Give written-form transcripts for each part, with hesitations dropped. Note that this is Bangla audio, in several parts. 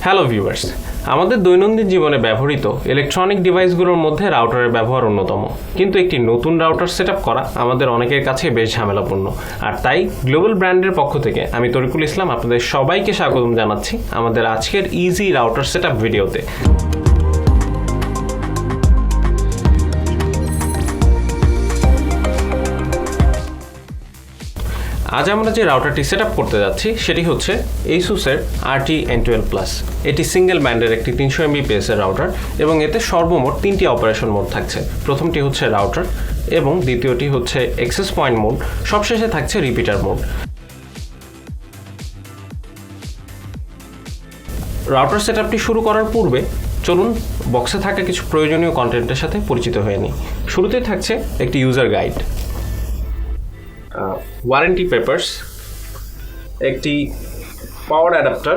হ্যালো ভিউয়ার্স, আমাদের দৈনন্দিন জীবনে ব্যবহৃত ইলেকট্রনিক ডিভাইসগুলোর মধ্যে রাউটারের ব্যবহার অন্যতম। কিন্তু একটি নতুন রাউটার সেটআপ করা আমাদের অনেকের কাছে বেশ ঝামেলাপূর্ণ। আর তাই গ্লোবাল ব্র্যান্ডের পক্ষ থেকে আমি তরিকুল ইসলাম আপনাদের সবাইকে স্বাগতম জানাচ্ছি আমাদের আজকের ইজি রাউটার সেটআপ ভিডিওতে। আজ আমরা যে রাউটারটি সেটআপ করতে যাচ্ছি সেটি হচ্ছে Asusের RT-N12+। এটি সিঙ্গেল ব্যান্ডের একটি 300 Mbps এর রাউটার এবং এতে সর্বমোট 3টি অপারেশন মোড থাকছে। প্রথমটি হচ্ছে রাউটার এবং দ্বিতীয়টি হচ্ছে অ্যাক্সেস পয়েন্ট মোড, সবশেষে থাকছে রিপিটার মোড। রাউটার সেটআপটি শুরু করার পূর্বে চলুন বক্সে থাকা কিছু প্রয়োজনীয় কন্টেন্টের সাথে পরিচিত হয়ে নিই। শুরুতেই থাকছে একটি ইউজার গাইড, ওয়ারেন্টি পেপারস, একটি পাওয়ার অ্যাডাপ্টার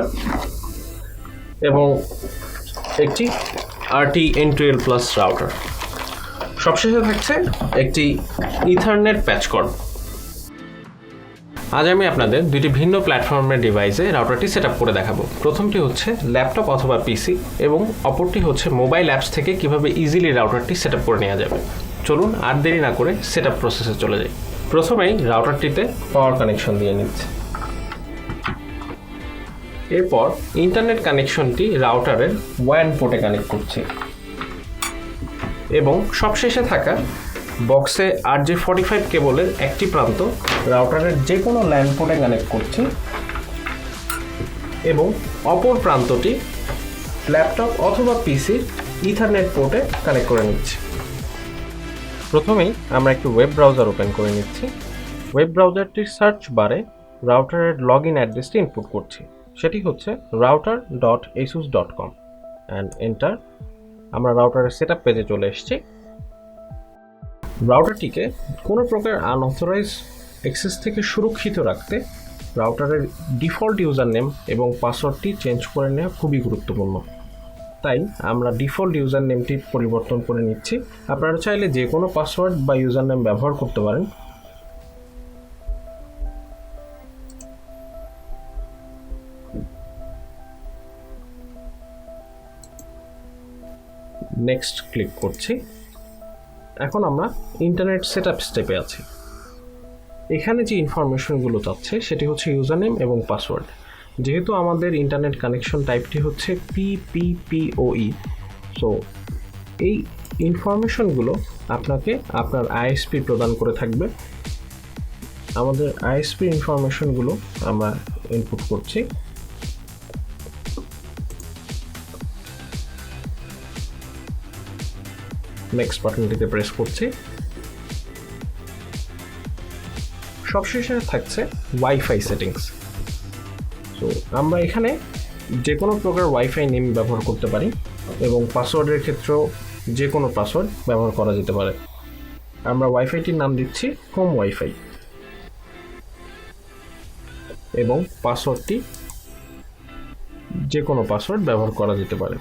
এবং একটি RT-N12+ রাউটার। সবশেষে থাকছে একটি ইথারনেট প্যাচ কর্ড। আজ আমি আপনাদের দুটি ভিন্ন প্ল্যাটফর্মের ডিভাইসে রাউটারটি সেট আপ করে দেখাবো। প্রথমটি হচ্ছে ল্যাপটপ অথবা পিসি এবং অপরটি হচ্ছে মোবাইল অ্যাপস থেকে কিভাবে ইজিলি রাউটারটি সেট আপ করে নেওয়া যাবে। চলুন আর দেরি না করে সেট আপ প্রসেসে চলে যাই। প্রথমেই রাউটারটিতে পাওয়ার কানেকশন দিয়ে নিচ্ছে, এরপর ইন্টারনেট কানেকশনটি রাউটারের ওয়ান পোর্টে কানেক্ট করছি এবং সবশেষে থাকা বক্সে RJ45 কেবলের একটি প্রান্ত রাউটারের যে কোনো ল্যান পোর্টে কানেক্ট করছি এবং অপর প্রান্তটি ল্যাপটপ অথবা পিসির ইথারনেট পোর্টে কানেক্ট করে নিচ্ছি। প্রথমেই আমরা একটি ওয়েব ব্রাউজার ওপেন করে নিচ্ছি। ওয়েব ব্রাউজারটির সার্চ বারে রাউটারের লগ ইন অ্যাড্রেসটি ইনপুট করছি, সেটি হচ্ছে router.asus.com অ্যান্ড এন্টার। আমরা রাউটারের সেট আপ পেজে চলে এসেছি। রাউটারটিকে কোনো প্রকার আনঅথরাইজ অ্যাক্সেস থেকে সুরক্ষিত রাখতে রাউটারের ডিফল্ট ইউজার নেম এবং পাসওয়ার্ডটি চেঞ্জ করে নেওয়া খুবই গুরুত্বপূর্ণ। তাই আমরা ডিফল্ট ইউজার নেমটি পরিবর্তন করে নিচ্ছি। আপনারা চাইলে যে কোনো পাসওয়ার্ড বা ইউজার নেম ব্যবহার করতে পারেন। নেক্সট ক্লিক করছি। এখন আমরা ইন্টারনেট সেটআপ স্টেপে আছি। এখানে যে ইনফরমেশনগুলো চাচ্ছে সেটি হচ্ছে ইউজার নেম এবং পাসওয়ার্ড। যেহেতু আমাদের ইন্টারনেট কানেকশন টাইপটি হচ্ছে PPPoE, সো এই ইনফরমেশনগুলো আপনাকে আপনার ISP প্রদান করে থাকবে। আমাদের ISP ইনফরমেশনগুলো আমরা ইনপুট করছি। নেক্সট বাটনটিতে প্রেস করছি। সবশেষে থাকছে ওয়াইফাই সেটিংস। তো আমরা এখানে যে কোনো প্রকার ওয়াইফাই নেম ব্যবহার করতে পারি এবং পাসওয়ার্ডের ক্ষেত্রেও যে কোনো পাসওয়ার্ড ব্যবহার করা যেতে পারে। আমরা ওয়াইফাইটির নাম দিচ্ছি হোম ওয়াইফাই এবং পাসওয়ার্ডটি যে কোনো পাসওয়ার্ড ব্যবহার করা যেতে পারে।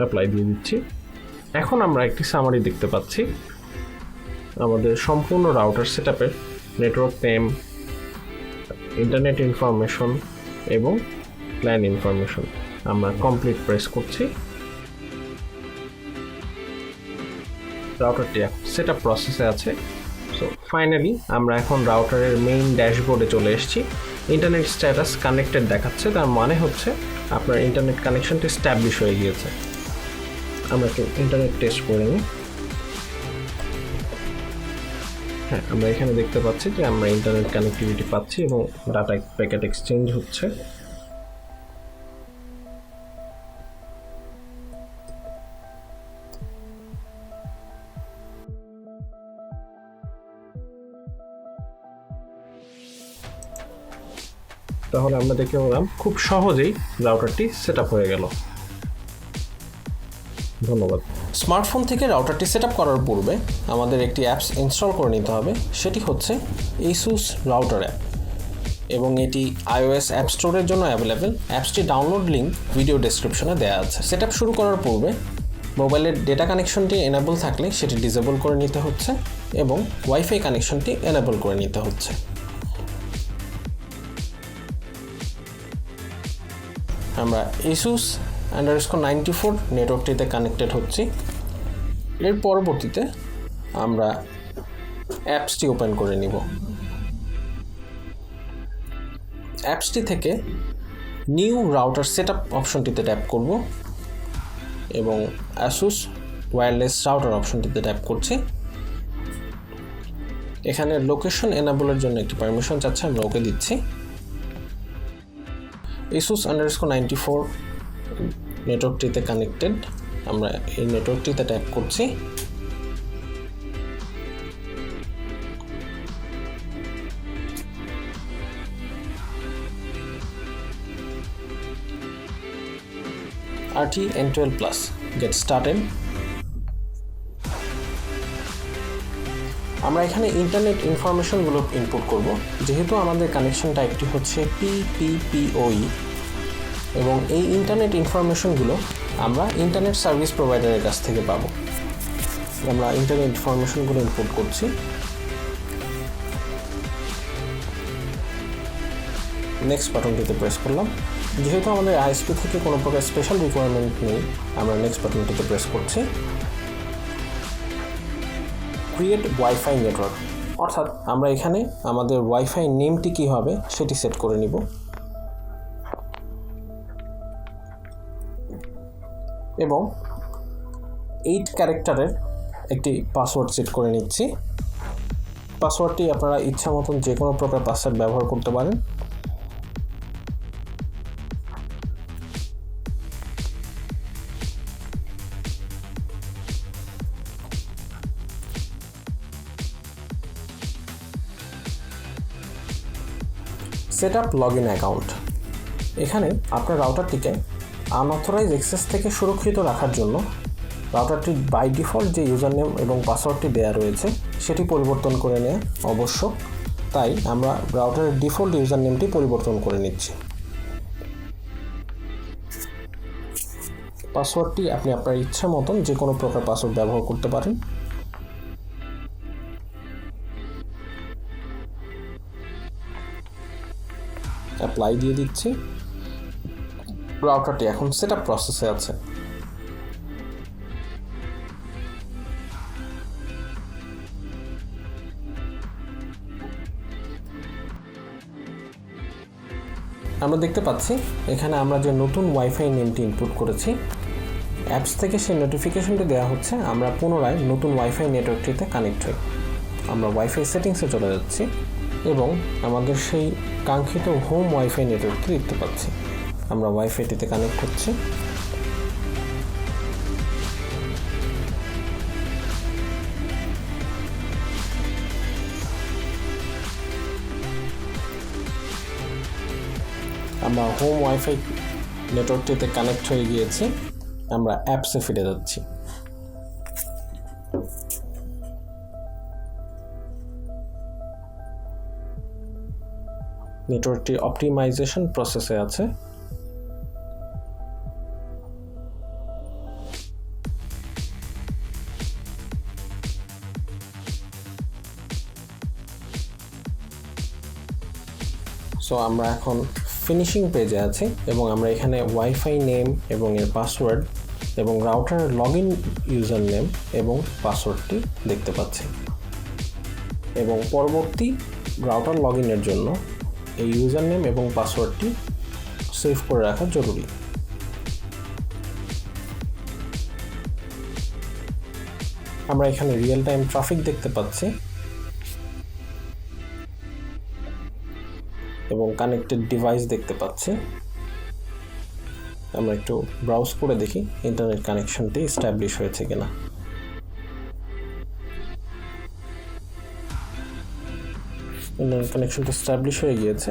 অ্যাপ্লাই দিয়ে দিচ্ছি। এখন আমরা একটি সামারি দেখতে পাচ্ছি। আমাদের সম্পূর্ণ রাউটার সেটআপের নেটওয়ার্ক নেম, ইন্টারনেট ইনফরমেশন এবং প্ল্যান ইনফরমেশন। আমরা কমপ্লিট প্রেস করছি। রাউটারটি সেটআপ প্রসেসে আছে। সো ফাইনালি আমরা এখন রাউটারের মেইন ড্যাশবোর্ডে চলে এসেছি। ইন্টারনেট স্ট্যাটাস কানেক্টেড দেখাচ্ছে, তার মানে হচ্ছে আপনার ইন্টারনেট কানেকশনটি স্ট্যাবলিশ হয়ে গিয়েছে। আমরা একটু ইন্টারনেট টেস্ট করে নিই। হ্যাঁ, আমরা এখানে দেখতে পাচ্ছি যে আমরা ইন্টারনেট কানেক্টিভিটি পাচ্ছি এবং ডাটা প্যাকেট এক্সচেঞ্জ হচ্ছে। তাহলে আমরা দেখতে পেলাম খুব সহজেই রাউটারটি সেট আপ হয়ে গেল। ধন্যবাদ। স্মার্টফোন থেকে রাউটারটি সেট আপ করার পূর্বে আমাদের একটি অ্যাপস ইনস্টল করে নিতে হবে, সেটি হচ্ছে Asus রাউটার অ্যাপ। এবং এটি iOS অ্যাপ স্টোরের জন্য অ্যাভেলেবেল। অ্যাপসটি ডাউনলোড লিঙ্ক ভিডিও ডেসক্রিপশনে দেওয়া আছে। সেটআপ শুরু করার পূর্বে মোবাইলের ডেটা কানেকশনটি এনেবল থাকলে সেটি ডিসেবল করে নিতে হচ্ছে এবং ওয়াইফাই কানেকশনটি এনেবল করে নিতে হচ্ছে। আমরা Asus_94 নেটওয়ার্কটিতে কানেক্টেড হচ্ছি। এর পরবর্তীতে আমরা অ্যাপসটি ওপেন করে নিব। অ্যাপসটি থেকে নিউ রাউটার সেটআপ অপশনটিতে ট্যাপ করব এবং Asus ওয়্যারলেস রাউটার অপশনটিতে ট্যাপ করছি। এখানে লোকেশন এনেবলের জন্য একটি পারমিশন চাচ্ছে, আমরা ওকে দিচ্ছি। Asus_94 নেটওয়ার্কটিতে কানেক্টেড, আমরা এই নেটওয়ার্কটিতে ট্যাপ করছি। RT-N12+, get started। আমরা এখানে ইন্টারনেট ইনফরমেশনগুলো ইনপুট করব। যেহেতু আমাদের কানেকশন টাইপটি হচ্ছে PPPoE এবং এই ইন্টারনেট ইনফরমেশনগুলো আমরা ইন্টারনেট সার্ভিস প্রোভাইডারের কাছ থেকে পাবো। আমরা ইন্টারনেট ইনফরমেশনগুলো ইনপুট করছি। নেক্সট বাটনটিতে প্রেস করলাম। যেহেতু আমাদের ISP থেকে কোনো প্রকার স্পেশাল রিকোয়ারমেন্ট নেই, আমরা নেক্সট বাটনটিতে প্রেস করছি। ক্রিয়েট ওয়াইফাই নেটওয়ার্ক, অর্থাৎ আমরা এখানে আমাদের ওয়াইফাই নেমটি কী হবে সেটি সেট করে নিব এবং 8 ক্যারেক্টারের একটি পাসওয়ার্ড সেট করে নিচ্ছি। পাসওয়ার্ডটি আপনারা ইচ্ছা মতন যে কোনো প্রকার পাসওয়ার্ড ব্যবহার করতে পারেন। সেটআপ লগইন অ্যাকাউন্ট, এখানে আপনার রাউটারটিকে আনঅথরাইজ অ্যাক্সেস থেকে সুরক্ষিত রাখার জন্য রাউটারটির বাই ডিফল্ট যে ইউজার নেম এবং পাসওয়ার্ডটি দেওয়া রয়েছে সেটি পরিবর্তন করে নেওয়া আবশ্যক। তাই আমরা রাউটারের ডিফল্ট ইউজার নেমটি পরিবর্তন করে নিচ্ছি। পাসওয়ার্ডটি আপনি আপনার ইচ্ছা মতন যে কোনো প্রকার পাসওয়ার্ড ব্যবহার করতে পারেন। অ্যাপ্লাই দিয়ে দিচ্ছি। রাউটারটি এখন সেটআপ প্রসেসে আছে। আমরা দেখতে পাচ্ছি এখানে আমরা যে নতুন ওয়াইফাই নেমটি ইনপুট করেছি অ্যাপস থেকে সেই নোটিফিকেশনটি দেওয়া হচ্ছে আমরা পুনরায় নতুন ওয়াইফাই নেটওয়ার্কটিতে কানেক্ট হই। আমরা ওয়াইফাই সেটিংসে চলে যাচ্ছি এবং আমাদের সেই কাঙ্ক্ষিত হোম ওয়াইফাই নেটওয়ার্কটি দেখতে পাচ্ছি। আমরা ওয়াইফাইটিতে কানেক্ট করছি। আমরা হোম ওয়াইফাই নেটওয়ার্কটিতে কানেক্ট হয়ে গিয়েছি। আমরা অ্যাপসে ফিরে যাচ্ছি। নেটওয়ার্কটি অপটিমাইজেশন প্রসেসে আছে। সো আমরা এখন ফিনিশিং পেজে আছি এবং আমরা এখানে ওয়াইফাই নেম এবং এর পাসওয়ার্ড এবং রাউটারের লগইন ইউজার নেম এবং পাসওয়ার্ডটি দেখতে পাচ্ছি এবং পরবর্তী রাউটার লগইনের জন্য এই ইউজার নেম এবং পাসওয়ার্ডটি সেভ করে রাখা জরুরি। আমরা এখানে রিয়েল টাইম ট্রাফিক দেখতে পাচ্ছি এবং কানেক্টেড ডিভাইস দেখতে পাচ্ছি। আমরা একটু ব্রাউজ করে দেখি ইন্টারনেট কানেকশনটি এস্টাবলিশ হয়েছে কিনা। ইন্টারনেট কানেকশনটি এস্টাবলিশ হয়ে গিয়েছে।